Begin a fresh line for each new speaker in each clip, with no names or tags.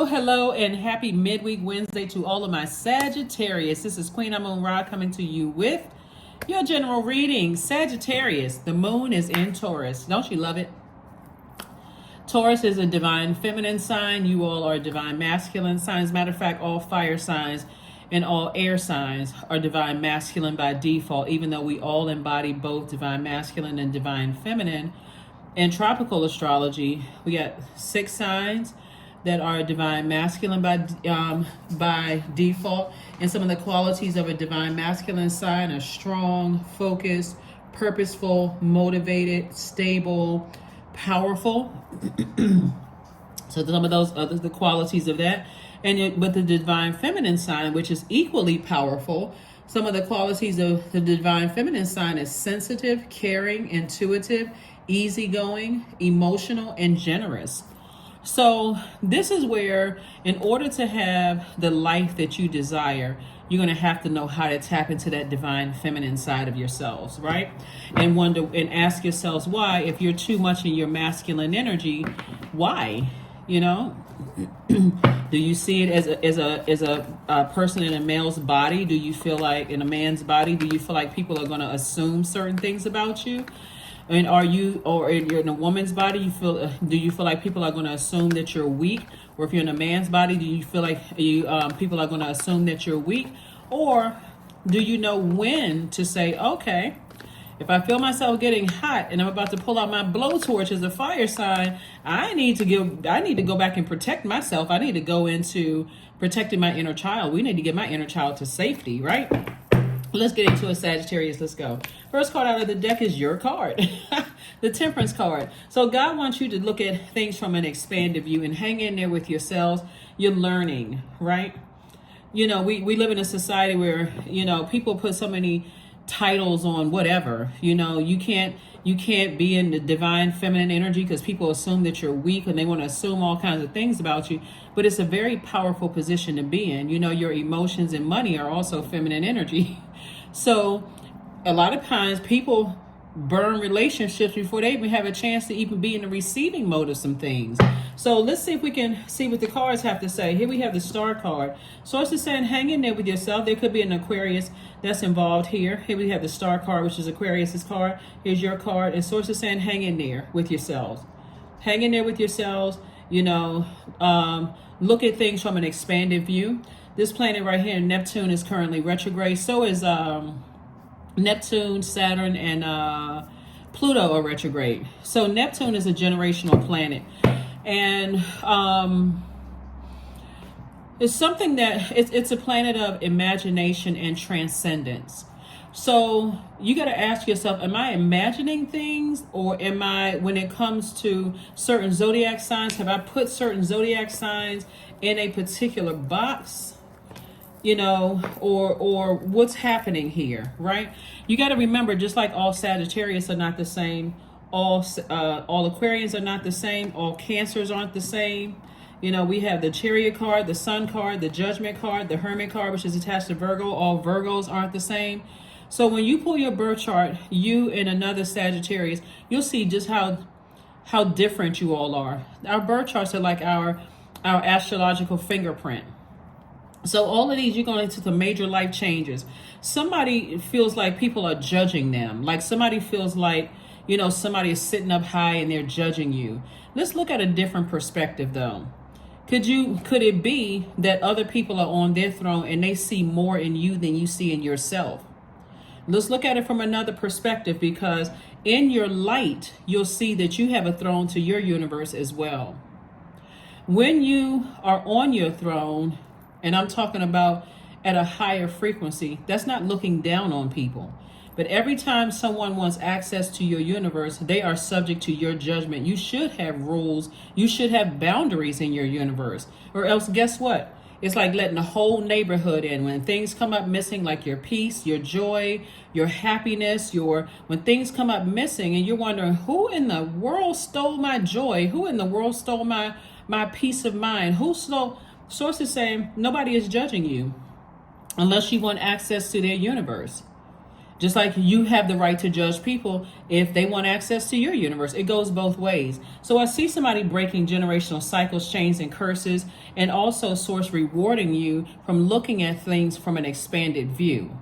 Hello, and happy midweek Wednesday to all of my Sagittarius. This is Queen Amun Ra coming to you with your general reading. Sagittarius, the moon is in Taurus. Don't you love it? Taurus is a divine feminine sign. You all are divine masculine signs. Matter of fact, all fire signs and all air signs are divine masculine by default, even though we all embody both divine masculine and divine feminine. In tropical astrology, we got 6 signs that are divine masculine by default, and some of the qualities of a divine masculine sign are strong, focused, purposeful, motivated, stable, powerful. So some of those are the qualities of that. And with the divine feminine sign, which is equally powerful, some of the qualities of the divine feminine sign is sensitive, caring, intuitive, easygoing, emotional, and generous. So this is where, in order to have the life that you desire, you're going to have to know how to tap into that divine feminine side of yourselves, right? And wonder and ask yourselves why. If you're too much in your masculine energy, why? You know, do you see it as a person in a male's body? Do you feel like in a man's body? Do you feel like people are going to assume certain things about you? And are you, or you're in a woman's body, do you feel like people are going to assume that you're weak? Or if you're in a man's body, do you feel like people are going to assume that you're weak? Or do you know when to say, okay, if I feel myself getting hot and I'm about to pull out my blowtorch as a fire sign, I need to go back and protect myself. I need to go into protecting my inner child. We need to get my inner child to safety, right? Let's get into a Sagittarius. Let's go. First card out of the deck is your card, the Temperance card. So God wants you to look at things from an expanded view and hang in there with yourselves. You're learning, right? You know, we live in a society where, people put so many titles on whatever. You can't be in the divine feminine energy because people assume that you're weak and they want to assume all kinds of things about you. But it's a very powerful position to be in. Your emotions and money are also feminine energy. So a lot of times people burn relationships before they even have a chance to even be in the receiving mode of some things. So let's see if we can see what the cards have to say. Here we have the Star card. Source is saying hang in there with yourself. There could be an Aquarius that's involved here. Here we have the Star card, which is Aquarius's card. Here's your card. And Source is saying hang in there with yourselves. Hang in there with yourselves. Look at things from an expanded view. This planet right here, Neptune, is currently retrograde. So is Neptune, Saturn, and Pluto are retrograde. So Neptune is a generational planet. And it's something that it's a planet of imagination and transcendence. So you got to ask yourself, am I imagining things, or am I, when it comes to certain zodiac signs, have I put certain zodiac signs in a particular box? Or what's happening here, right? You got to remember, just like all Sagittarius are not the same, all Aquarians are not the same, all Cancers aren't the same. We have the Chariot card, the Sun card, the Judgment card, the Hermit card, which is attached to Virgo. All Virgos aren't the same. So when you pull your birth chart, you and another Sagittarius, you'll see just how different you all are. Our birth charts are like our astrological fingerprint. So all of these, you're going into some major life changes. Somebody feels like people are judging them. Like somebody feels like, somebody is sitting up high and they're judging you. Let's look at a different perspective though. Could it be that other people are on their throne and they see more in you than you see in yourself? Let's look at it from another perspective, because in your light, you'll see that you have a throne to your universe as well. When you are on your throne, and I'm talking about at a higher frequency, that's not looking down on people. But every time someone wants access to your universe, they are subject to your judgment. You should have rules. You should have boundaries in your universe. Or else, guess what? It's like letting the whole neighborhood in. When things come up missing, like your peace, your joy, your happiness, when things come up missing and you're wondering, who in the world stole my joy? Who in the world stole my peace of mind? Source is saying nobody is judging you unless you want access to their universe. Just like you have the right to judge people if they want access to your universe. It goes both ways. So I see somebody breaking generational cycles, chains, and curses, and also source rewarding you from looking at things from an expanded view.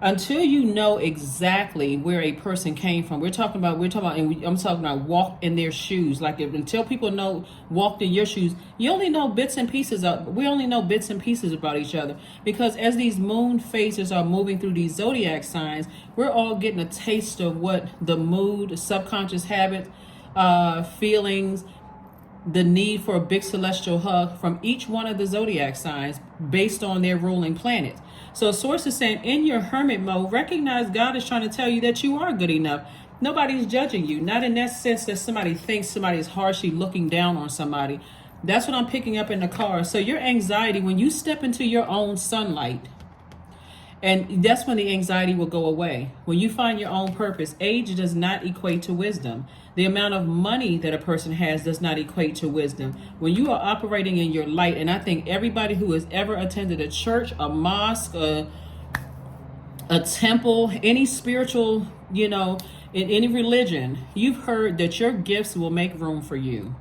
Until you know exactly where a person came from, I'm talking about walk in their shoes. Like until people know walked in your shoes, you only know bits and pieces we only know bits and pieces about each other, because as these moon phases are moving through these zodiac signs, we're all getting a taste of what the mood, subconscious habits, feelings, the need for a big celestial hug from each one of the zodiac signs based on their ruling planets. So source is saying in your hermit mode, recognize God is trying to tell you that you are good enough. Nobody's judging you. Not in that sense that somebody thinks somebody is harshly looking down on somebody. That's what I'm picking up in the car. So your anxiety, when you step into your own sunlight, and that's when the anxiety will go away. When you find your own purpose, age does not equate to wisdom. The amount of money that a person has does not equate to wisdom. When you are operating in your light, and I think everybody who has ever attended a church, a mosque, a temple, any spiritual, in any religion, you've heard that your gifts will make room for you.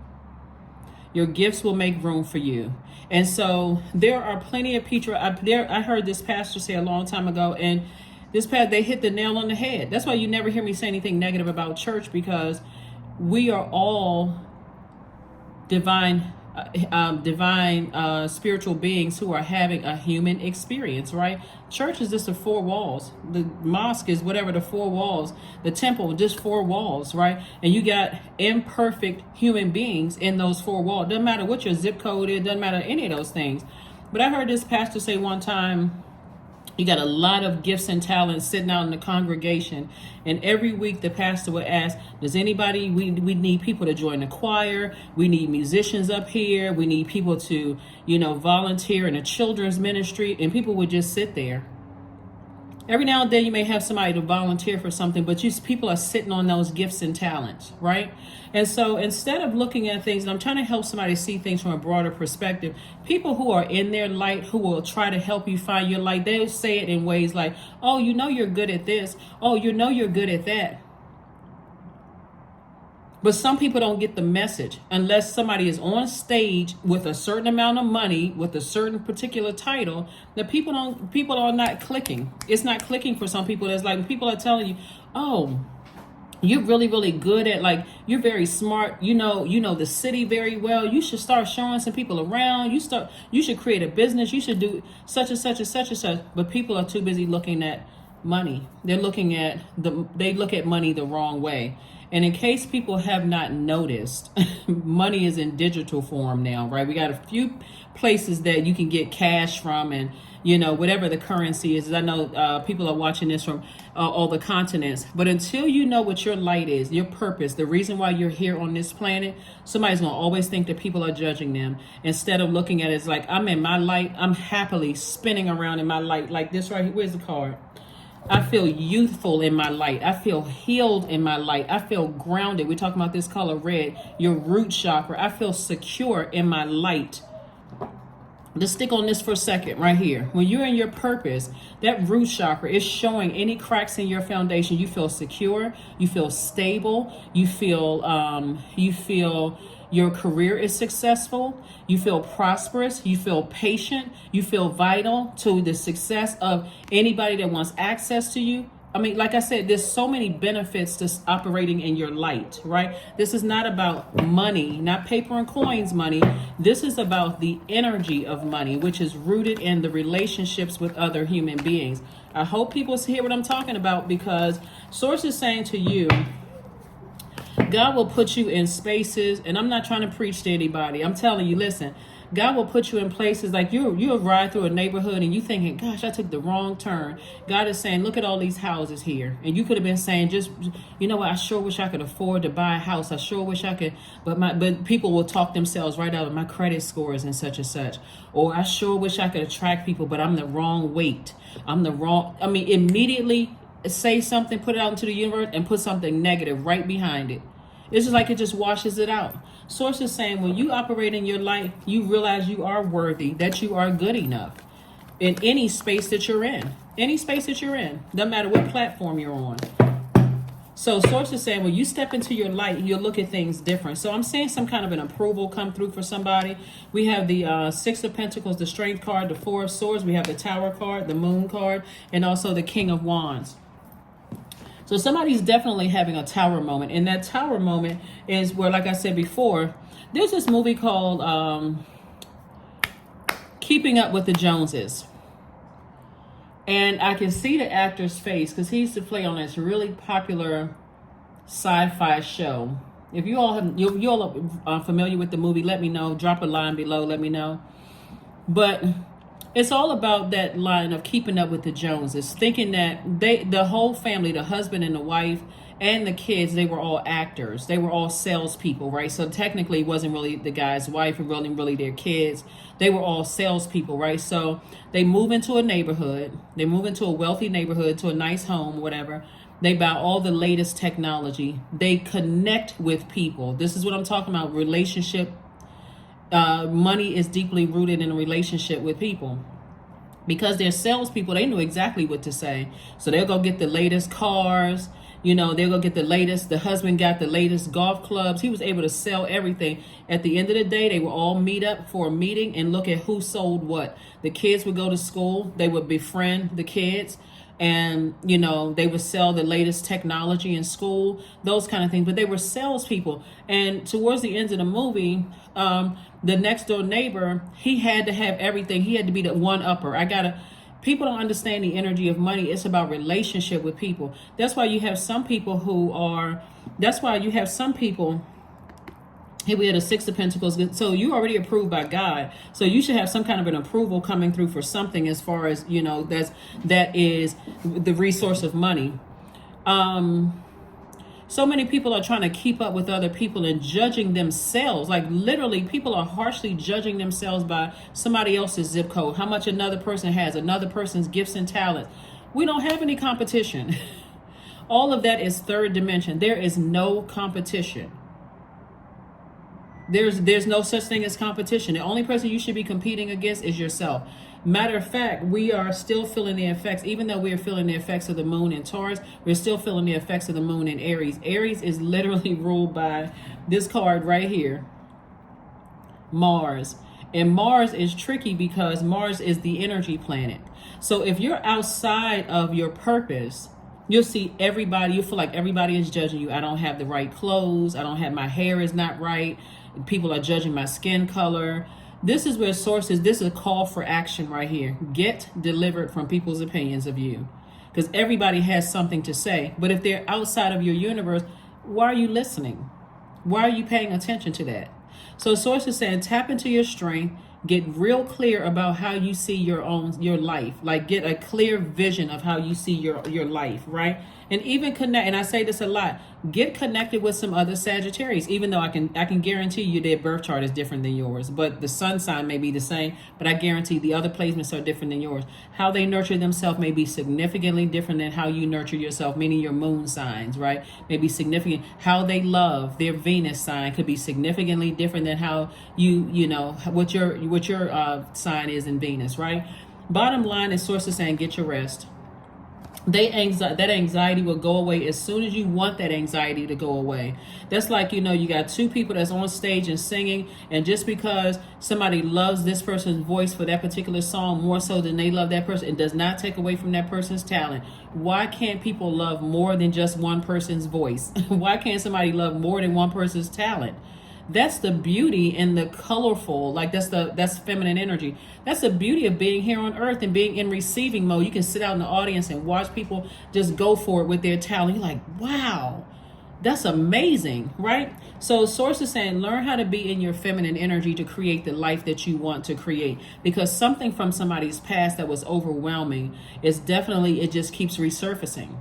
Your gifts will make room for you. And so there are plenty of people. I heard this pastor say a long time ago, and they hit the nail on the head. That's why you never hear me say anything negative about church, because we are all divine spiritual beings who are having a human experience, right? Church is just the four walls. The mosque is whatever the four walls. The temple, just four walls, right? And you got imperfect human beings in those four walls. Doesn't matter what your zip code is, doesn't matter any of those things. But I heard this pastor say one time, you got a lot of gifts and talents sitting out in the congregation. And every week the pastor would ask, does anybody, we need people to join the choir. We need musicians up here. We need people to, volunteer in a children's ministry. And people would just sit there. Every now and then you may have somebody to volunteer for something, but people are sitting on those gifts and talents, right? And so instead of looking at things, and I'm trying to help somebody see things from a broader perspective, people who are in their light, who will try to help you find your light, they'll say it in ways like, oh, you're good at this. Oh, you're good at that. But some people don't get the message unless somebody is on stage with a certain amount of money, with a certain particular title, that people are not clicking. It's not clicking for some people. It's like people are telling you, oh, you're really, really good at, like, you're very smart. You know the city very well. You should start showing some people around. You should create a business. You should do such and such and such and such. But people are too busy looking at money. They look at money the wrong way. And in case people have not noticed, money is in digital form now, right? We got a few places that you can get cash from, and, whatever the currency is. I know people are watching this from all the continents. But until you know what your light is, your purpose, the reason why you're here on this planet, somebody's going to always think that people are judging them. Instead of looking at it as like, I'm in my light. I'm happily spinning around in my light like this right here. Where's the card? I feel youthful in my light. I feel healed in my light. I feel grounded. We're talking about this color red, your root chakra. I feel secure in my light. Just stick on this for a second right here. When you're in your purpose, that root chakra is showing any cracks in your foundation. You feel secure. You feel stable. You feel your career is successful. You feel prosperous. You feel patient. You feel vital to the success of anybody that wants access to you. I mean, like I said, there's so many benefits to operating in your light, right? This is not about money, not paper and coins money. This is about the energy of money, which is rooted in the relationships with other human beings. I hope people hear what I'm talking about, because Source is saying to you, God will put you in spaces, and I'm not trying to preach to anybody. I'm telling you, listen, God will put you in places like you'll ride through a neighborhood and you thinking, gosh, I took the wrong turn. God is saying, look at all these houses here. And you could have been saying, just, you know what, I sure wish I could afford to buy a house. I sure wish I could, but people will talk themselves right out of my credit scores and such. Or I sure wish I could attract people, but I'm the wrong weight. Immediately say something, put it out into the universe, and put something negative right behind it. It's just like it just washes it out. Source is saying when you operate in your life, you realize you are worthy, that you are good enough in any space that you're in. Any space that you're in, doesn't matter what platform you're on. So Source is saying, when you step into your light, you'll look at things different. So I'm seeing some kind of an approval come through for somebody. We have the Six of Pentacles, the Strength card, the Four of Swords. We have the Tower card, the Moon card, and also the King of Wands. So somebody's definitely having a tower moment. And that tower moment is where, like I said before, there's this movie called Keeping Up with the Joneses. And I can see the actor's face because he used to play on this really popular sci-fi show. If you all have, you all are familiar with the movie, let me know. Drop a line below, let me know. But it's all about that line of keeping up with the Joneses, thinking that the whole family, the husband and the wife and the kids, they were all actors. They were all salespeople, right? So technically it wasn't really the guy's wife, it wasn't really their kids. They were all salespeople, right? So they move into a neighborhood. They move into a wealthy neighborhood, to a nice home, whatever. They buy all the latest technology. They connect with people. This is what I'm talking about, relationship. Money is deeply rooted in a relationship with people. Because they're salespeople, they knew exactly what to say. So they'll go get the latest cars. You know, they'll go get the latest. The husband got the latest golf clubs. He was able to sell everything. At the end of the day, they would all meet up for a meeting and look at who sold what. The kids would go to school. They would befriend the kids. And, you know, they would sell the latest technology in school, those kind of things. But they were salespeople. And towards the end of the movie, the next door neighbor, he had to have everything. He had to be the one-upper. People don't understand the energy of money. It's about relationship with people. That's why you have some people here we had a Six of Pentacles. So you already approved by God. So you should have some kind of an approval coming through for something, as far as, you know, that is the resource of money. So many people are trying to keep up with other people and judging themselves. Like literally, people are harshly judging themselves by somebody else's zip code, how much another person has, another person's gifts and talents. We don't have any competition. All of that is third dimension. There is no competition. There's no such thing as competition. The only person you should be competing against is yourself. Matter of fact, we are still feeling the effects, even though we are feeling the effects of the moon in Taurus, we're still feeling the effects of the moon in Aries. Aries is literally ruled by this card right here, Mars. And Mars is tricky because Mars is the energy planet. So if you're outside of your purpose, you'll see everybody, you feel like everybody is judging you. I don't have the right clothes. I don't have, my hair is not right. People are judging my skin color. This is where Source is. This is a call for action right here. Get delivered from people's opinions of you. Because everybody has something to say. But if they're outside of your universe, why are you listening? Why are you paying attention to that? So Source is saying, tap into your strength. Get real clear about how you see your life. Like get a clear vision of how you see your life, right? And even connect, and I say this a lot, get connected with some other Sagittarius, even though I can guarantee you their birth chart is different than yours, but the sun sign may be the same, but I guarantee the other placements are different than yours. How they nurture themselves may be significantly different than how you nurture yourself, meaning your moon signs, right? May be significant. How they love, their Venus sign could be significantly different than how you know, what your sign is in Venus, right? Bottom line is Source is saying, get your rest. That anxiety will go away as soon as you want that anxiety to go away. That's like, you know, you got two people that's on stage and singing, and just because somebody loves this person's voice for that particular song more so than they love that person, it does not take away from that person's talent. Why can't people love more than just one person's voice? Why can't somebody love more than one person's talent? That's the beauty and the colorful, like that's feminine energy. That's the beauty of being here on earth and being in receiving mode. You can sit out in the audience and watch people just go for it with their talent. You're like, wow, that's amazing, right? So Source is saying, learn how to be in your feminine energy to create the life that you want to create. Because something from somebody's past that was overwhelming is definitely, it just keeps resurfacing.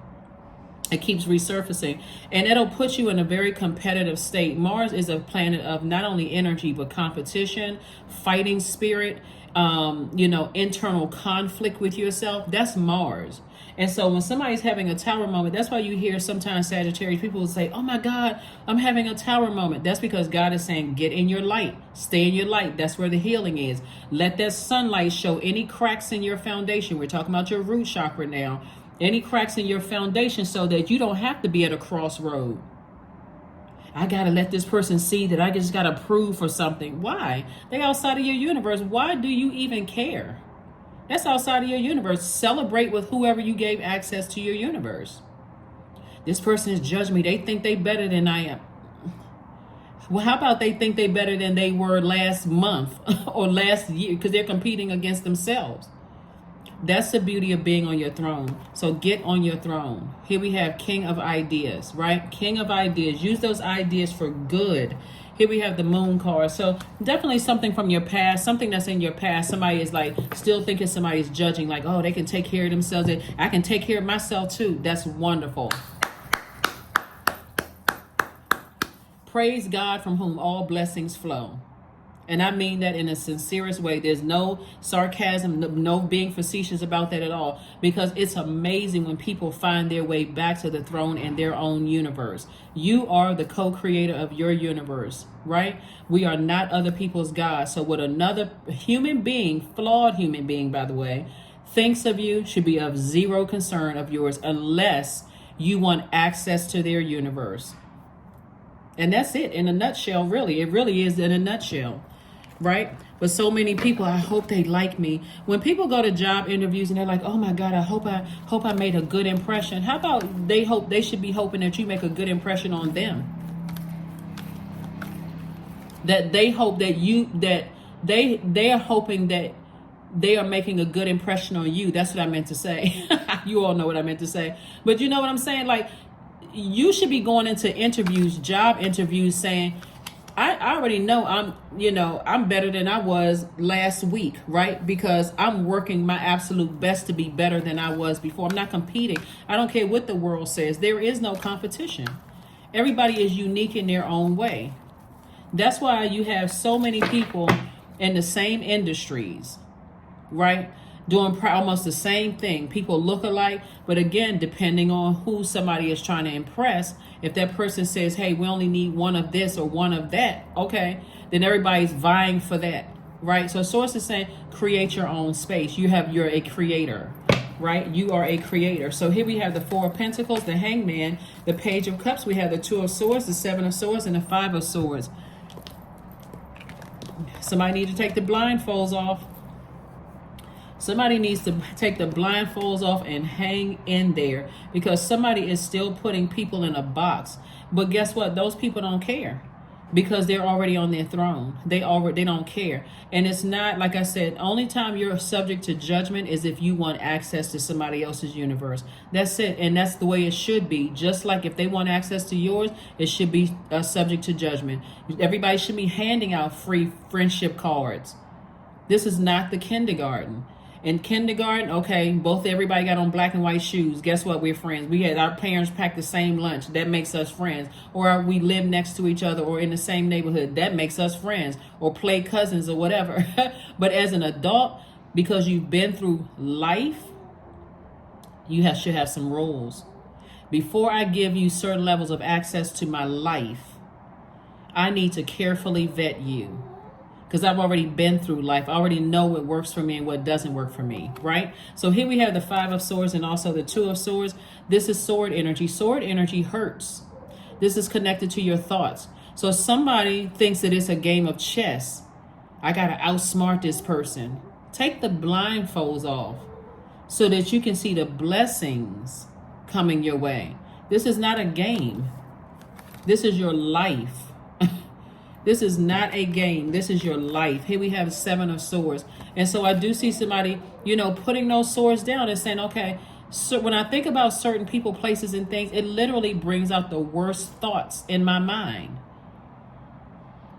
It keeps resurfacing, and it'll put you in a very competitive state. Mars is a planet of not only energy, but competition, fighting spirit, you know, internal conflict with yourself. That's Mars. And so when somebody's having a tower moment, that's why you hear sometimes Sagittarius people will say, oh my God, I'm having a tower moment. That's because God is saying, get in your light, stay in your light. That's where the healing is. Let that sunlight show any cracks in your foundation. We're talking about your root chakra now. Any cracks in your foundation so that you don't have to be at a crossroad. I got to let this person see that I just got to prove for something. Why? They outside of your universe. Why do you even care? That's outside of your universe. Celebrate with whoever you gave access to your universe. This person has judged me. They think they better than I am. Well, how about they think they better than they were last month or last year because they're competing against themselves. That's the beauty of being on your throne. So get on your throne. Here we have King of Ideas, right? King of Ideas. Use those ideas for good. Here we have the Moon card. So definitely something from your past, something that's in your past. Somebody is like still thinking somebody's judging, like, oh, they can take care of themselves. I can take care of myself too. That's wonderful. Praise God from whom all blessings flow. And I mean that in a sincerest way. There's no sarcasm, no being facetious about that at all. Because it's amazing when people find their way back to the throne in their own universe. You are the co-creator of your universe, right? We are not other people's gods. So what another human being, flawed human being, by the way, thinks of you should be of zero concern of yours unless you want access to their universe. And that's it in a nutshell, really. It really is in a nutshell. Right? But so many people, I hope they like me. When people go to job interviews and they're like, oh my God, I hope I made a good impression. How about they should be hoping that you make a good impression on them? That they hope that they are hoping that they are making a good impression on you. That's what I meant to say. You all know what I meant to say. But you know what I'm saying? Like, you should be going into interviews, job interviews, saying, I already know I'm better than I was last week, right? Because I'm working my absolute best to be better than I was before. I'm not competing. I don't care what the world says. There is no competition. Everybody is unique in their own way. That's why you have so many people in the same industries, right? Doing almost the same thing. People look alike, but again, depending on who somebody is trying to impress, if that person says, hey, we only need one of this or one of that, okay, then everybody's vying for that, right? So Source is saying, create your own space. You're a creator, right? You are a creator. So here we have the Four of Pentacles, the Hangman, the Page of Cups. We have the Two of Swords, the Seven of Swords, and the Five of Swords. Somebody need to take the blindfolds off. Somebody needs to take the blindfolds off and hang in there, because somebody is still putting people in a box. But guess what? Those people don't care because they're already on their throne. They don't care. And it's not, like I said, only time you're subject to judgment is if you want access to somebody else's universe. That's it. And that's the way it should be. Just like if they want access to yours, it should be subject to judgment. Everybody should be handing out free friendship cards. This is not the kindergarten. In kindergarten, okay, everybody got on black and white shoes. Guess what? We're friends. We had our parents pack the same lunch. That makes us friends. Or we live next to each other or in the same neighborhood. That makes us friends. Or play cousins or whatever. But as an adult, because you've been through life, you should have some rules. Before I give you certain levels of access to my life, I need to carefully vet you. Because I've already been through life. I already know what works for me and what doesn't work for me, right? So here we have the Five of Swords and also the Two of Swords. This is sword energy. Sword energy hurts. This is connected to your thoughts. So if somebody thinks that it's a game of chess, I got to outsmart this person. Take the blindfolds off so that you can see the blessings coming your way. This is not a game. This is your life. This is not a game. This is your life. Here we have Seven of Swords. And so I do see somebody, putting those swords down and saying, okay, so when I think about certain people, places, and things, it literally brings out the worst thoughts in my mind.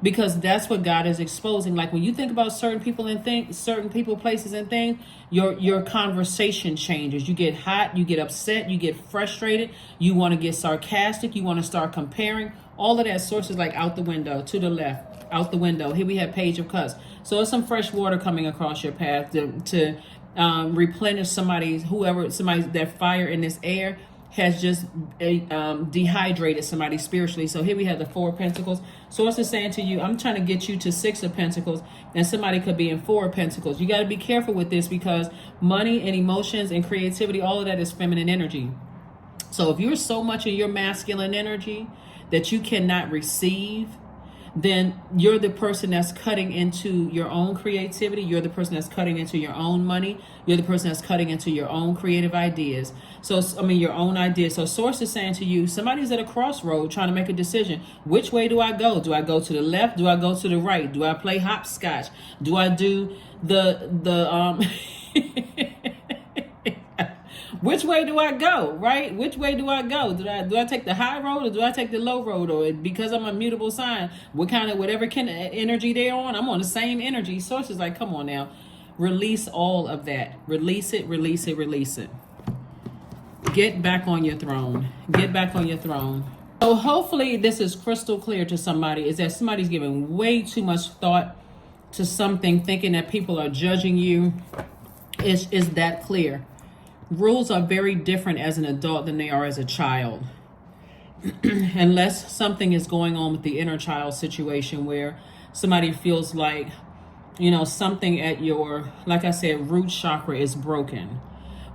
Because that's what God is exposing. Like when you think about certain people and things, certain people, places, and things, your conversation changes. You get hot, you get upset, you get frustrated, you want to get sarcastic, you want to start comparing. All of that source is like out the window, to the left, out the window. Here we have Page of Cups. So it's some fresh water coming across your path to replenish somebody's, that fire in this air has just dehydrated somebody spiritually. So here we have the Four of Pentacles. Source is saying to you, I'm trying to get you to Six of Pentacles, and somebody could be in Four of Pentacles. You got to be careful with this, because money and emotions and creativity, all of that is feminine energy. So if you're so much in your masculine energy that you cannot receive, then you're the person that's cutting into your own creativity. You're the person that's cutting into your own money. You're the person that's cutting into your own creative ideas. So, your own ideas. So source is saying to you, somebody's at a crossroad trying to make a decision. Which way do I go? Do I go to the left? Do I go to the right? Do I play hopscotch? Do I do the which way do I go, right? Which way do I go? Do I take the high road, or do I take the low road? Or because I'm a mutable sign, whatever energy they're on, I'm on the same energy. Source is like, come on now. Release all of that. Release it, release it, release it. Get back on your throne. Get back on your throne. So hopefully this is crystal clear to somebody, is that somebody's giving way too much thought to something, thinking that people are judging you. Is that clear? Rules are very different as an adult than they are as a child. Unless something is going on with the inner child situation where somebody feels like, something at your, like I said, root chakra is broken,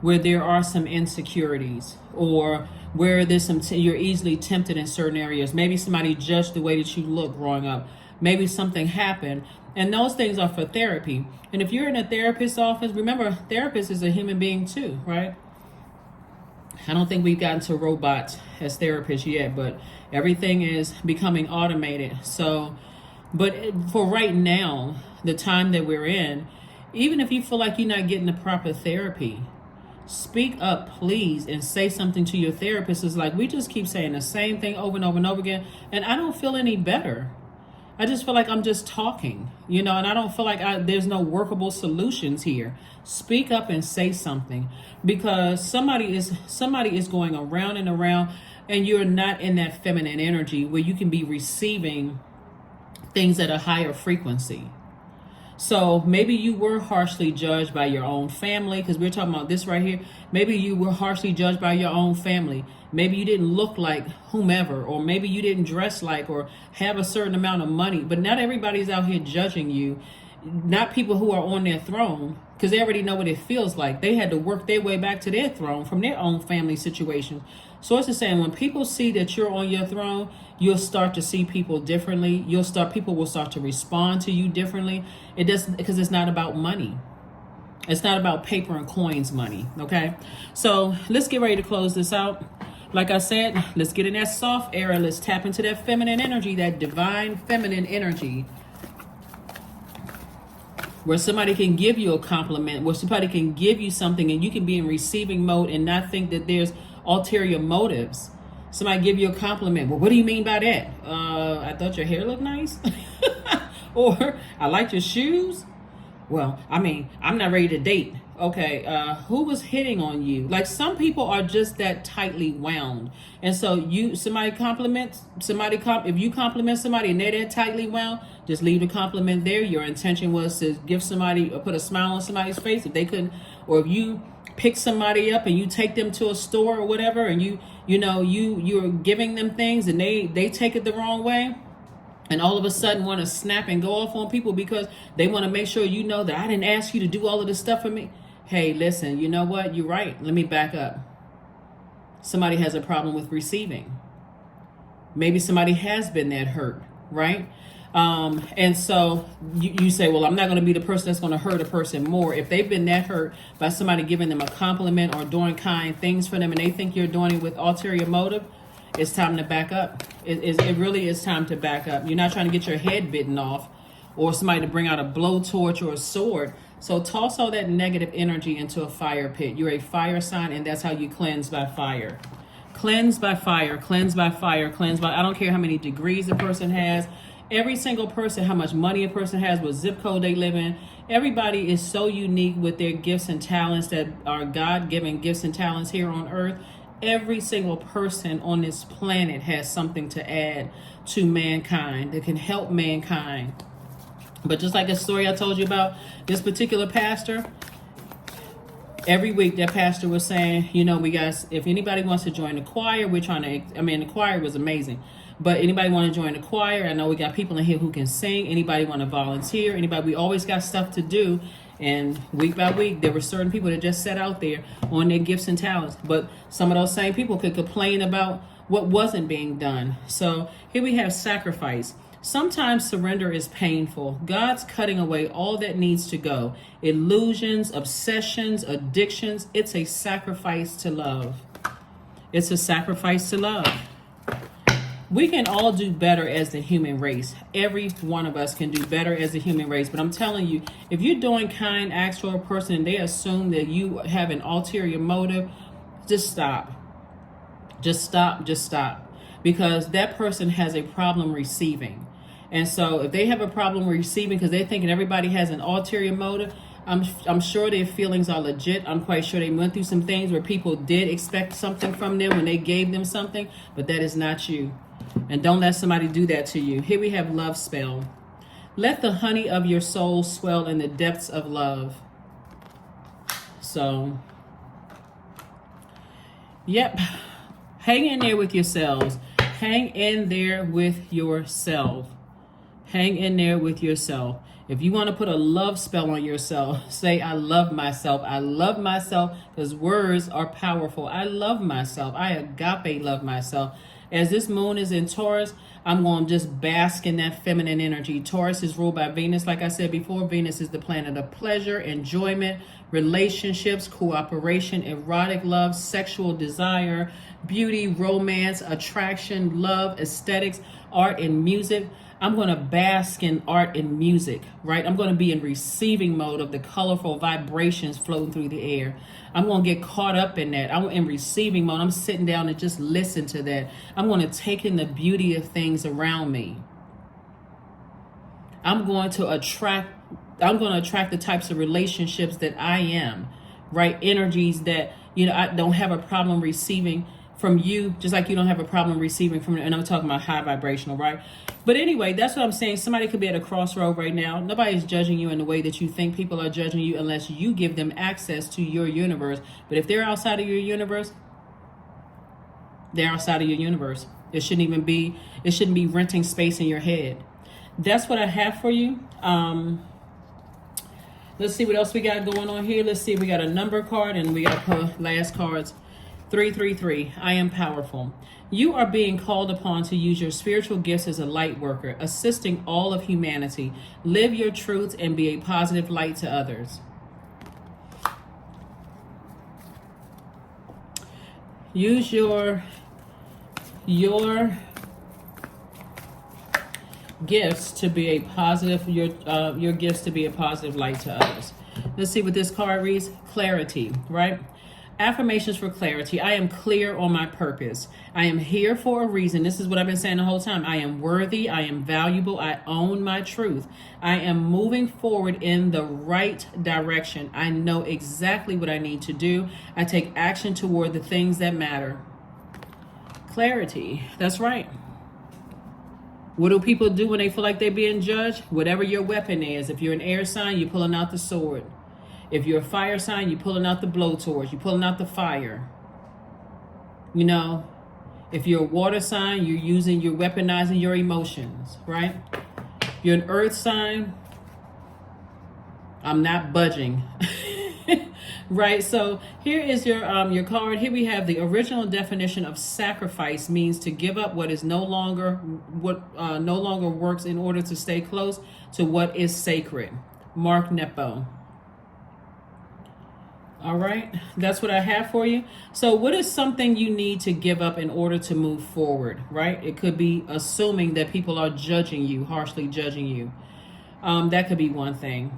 where there are some insecurities, or where there's you're easily tempted in certain areas. Maybe somebody judged the way that you look growing up. Maybe something happened. And those things are for therapy. And if you're in a therapist's office, remember, a therapist is a human being too, right? I don't think we've gotten to robots as therapists yet, but everything is becoming automated. So, but for right now, the time that we're in, even if you feel like you're not getting the proper therapy, speak up, please, and say something to your therapist. It's like, we just keep saying the same thing over and over and over again, and I don't feel any better. I just feel like I'm just talking, and I don't feel like there's no workable solutions here. Speak up and say something, because somebody is going around and around, and you're not in that feminine energy where you can be receiving things at a higher frequency. So maybe you were harshly judged by your own family, because we're talking about this right here. Maybe you were harshly judged by your own family. Maybe you didn't look like whomever, or maybe you didn't dress like, or have a certain amount of money. But not everybody's out here judging you. Not people who are on their throne, because they already know what it feels like. They had to work their way back to their throne from their own family situation. So it's just saying, when people see that you're on your throne, you'll start to see people differently. People will start to respond to you differently. It doesn't, because it's not about money. It's not about paper and coins money, okay? So let's get ready to close this out. Like I said, let's get in that soft era. Let's tap into that feminine energy, that divine feminine energy, where somebody can give you a compliment, where somebody can give you something and you can be in receiving mode and not think that there's ulterior motives. Somebody give you a compliment. Well, what do you mean by that? I thought your hair looked nice. Or I liked your shoes. Well, I'm not ready to date. Okay, who was hitting on you? Like, some people are just that tightly wound. And so if you compliment somebody and they're that tightly wound, just leave the compliment there. Your intention was to give somebody, or put a smile on somebody's face if they couldn't, or if you pick somebody up and you take them to a store or whatever, and you're giving them things and they take it the wrong way, and all of a sudden want to snap and go off on people because they want to make sure that I didn't ask you to do all of this stuff for me. Hey, listen, you know what? You're right. Let me back up. Somebody has a problem with receiving. Maybe somebody has been that hurt, right? And so you say, well, I'm not going to be the person that's going to hurt a person more. If they've been that hurt by somebody giving them a compliment or doing kind things for them, and they think you're doing it with ulterior motive, it's time to back up. It really is time to back up. You're not trying to get your head bitten off, or somebody to bring out a blowtorch or a sword. So toss all that negative energy into a fire pit. You're a fire sign, and that's how you cleanse by fire. Cleanse by fire, cleanse by fire, cleanse by, I don't care how many degrees a person has, every single person, how much money a person has, what zip code they live in. Everybody is so unique with their gifts and talents that are God-given gifts and talents here on earth. Every single person on this planet has something to add to mankind that can help mankind. But just like a story I told you about this particular pastor, Every week that pastor was saying, you know, we got, if anybody wants to join the choir, we're trying to, I mean, the choir was amazing. But anybody want to join the choir? I know we got people in here who can sing. Anybody want to volunteer? Anybody? We always got stuff to do. And week by week, there were certain people that just sat out there on their gifts and talents. But some of those same people could complain about what wasn't being done. So here we have sacrifice. Sometimes surrender is painful. God's cutting away all that needs to go. Illusions, obsessions, addictions. It's a sacrifice to love. It's a sacrifice to love. We can all do better as the human race. Every one of us can do better as a human race. But I'm telling you, if you're doing kind acts for a person and they assume that you have an ulterior motive, just stop. Just stop. Just stop. Because that person has a problem receiving. And so if they have a problem receiving because they're thinking everybody has an ulterior motive, I'm sure their feelings are legit. I'm quite sure they went through some things where people did expect something from them when they gave them something, but that is not you. And don't let somebody do that to you. Here we have love spell. Let the honey of your soul swell in the depths of love. So, yep. Hang in there with yourselves. Hang in there with yourself. Hang in there with yourself. If you want to put a love spell on yourself, say, I love myself. I love myself, because words are powerful. I love myself. I agape love myself. As this moon is in Taurus, I'm going to just bask in that feminine energy. Taurus is ruled by Venus. Like I said before, Venus is the planet of pleasure, enjoyment, relationships, cooperation, erotic love, sexual desire, beauty, romance, attraction, love, aesthetics, art, and music. I'm going to bask in art and music, right? I'm going to be in receiving mode of the colorful vibrations floating through the air. I'm going to get caught up in that. I'm in receiving mode. I'm sitting down and just listen to that. I'm going to take in the beauty of things around me. I'm going to attract the types of relationships that I am, right? Energies that, you know, I don't have a problem receiving from you, just like you don't have a problem receiving from, and I'm talking about high vibrational, right? But anyway, that's what I'm saying. Somebody could be at a crossroad right now. Nobody's judging you in the way that you think people are judging you unless you give them access to your universe. But if they're outside of your universe, they're outside of your universe. It shouldn't be renting space in your head. That's what I have for you. Let's see what else we got going on here. Let's see, we got a number card and we got last cards. 333, I am powerful. You are being called upon to use your spiritual gifts as a light worker, assisting all of humanity. Live your truths and be a positive light to others. Use your gifts to be a positive, your gifts to be a positive light to others. Let's see what this card reads. Clarity, right? Affirmations for clarity. I am clear on my purpose. I am here for a reason. This is what I've been saying the whole time. I am worthy. I am valuable. I own my truth. I am moving forward in the right direction. I know exactly what I need to do. I take action toward the things that matter. Clarity. That's right. What do people do when they feel like they're being judged? Whatever your weapon is. If you're an air sign, you're pulling out the sword. If you're a fire sign, you're pulling out the blowtorch. You're pulling out the fire. You know, if you're a water sign, you're weaponizing your emotions, right? If you're an earth sign, I'm not budging. Right? So here is your card. Here we have the original definition of sacrifice means to give up what is no longer works in order to stay close to what is sacred. Mark Nepo. All right, that's what I have for you. So what is something you need to give up in order to move forward, right? It could be assuming that people are judging you, harshly judging you. That could be one thing.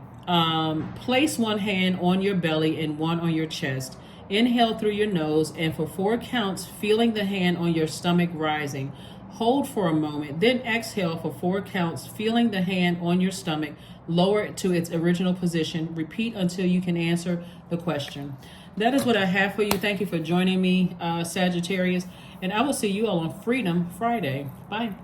Place one hand on your belly and one on your chest. Inhale through your nose and for 4 counts, feeling the hand on your stomach rising. Hold for a moment, then exhale for 4 counts, feeling the hand on your stomach, lower it to its original position. Repeat until you can answer the question. That is what I have for you. Thank you for joining me, Sagittarius, and I will see you all on Freedom Friday. Bye.